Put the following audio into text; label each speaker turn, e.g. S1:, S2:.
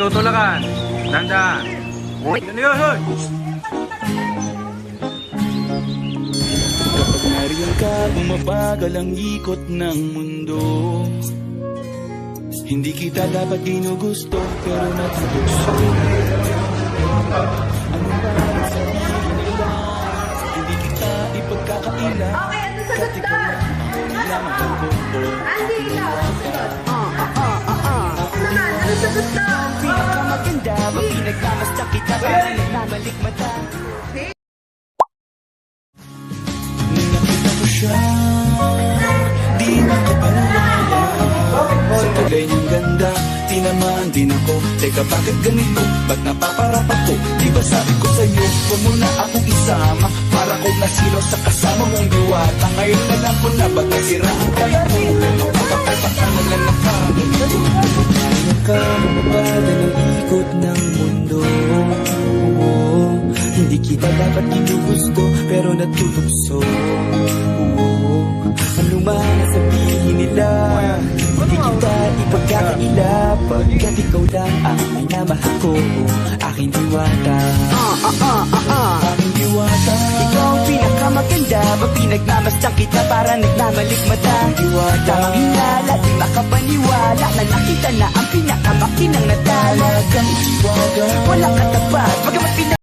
S1: tutulakan. Dandan. Ano yun, hoy?
S2: Kapag nariyan ka, bumabagal ang ikot ng mundo. Hindi kita dapat ginugusto, pero natutokso. Ano ba ang sabihin nila? Hindi kita ipagkakaila.
S3: Okay, ano sagot
S2: ikaw
S3: doon?
S2: lang mahal ko.
S3: Andy, ikaw. Naman, ano sagot doon?
S2: Pinakamaganda, pag pinagmamasta kita, para nagmamalik mata. Nung nakita ko siya, di makapaniwala. Sa kulay niyang ganda, tinamaan din ako. Teka, bakit ganito? Ba't napaparap ako? Di ba sabi ko sa'yo, huwag mo na akong isama. Para kong nasilo sa kasama mong diwata. Ngayon na lang ko na ba't nasiraan ka ng ulo? Kapapapatan na lang ang kami. Nakamabagal ang ikot ng mundo. Hindi kita dapat ginugusto, pero natutokso. Ano man ang sabihin nila, hindi kita ipagkakaila. Pagkat ikaw lang ang minamahal ko, aking diwata. Aking diwata. Ikaw ang pinakamaganda, pag pinagmamasdan kita, para nagmamalik mata. Diwata. Tamang hinala, di makapaniwala, na nakita na ang pinakamakinang natala. Walang katapat, bagamat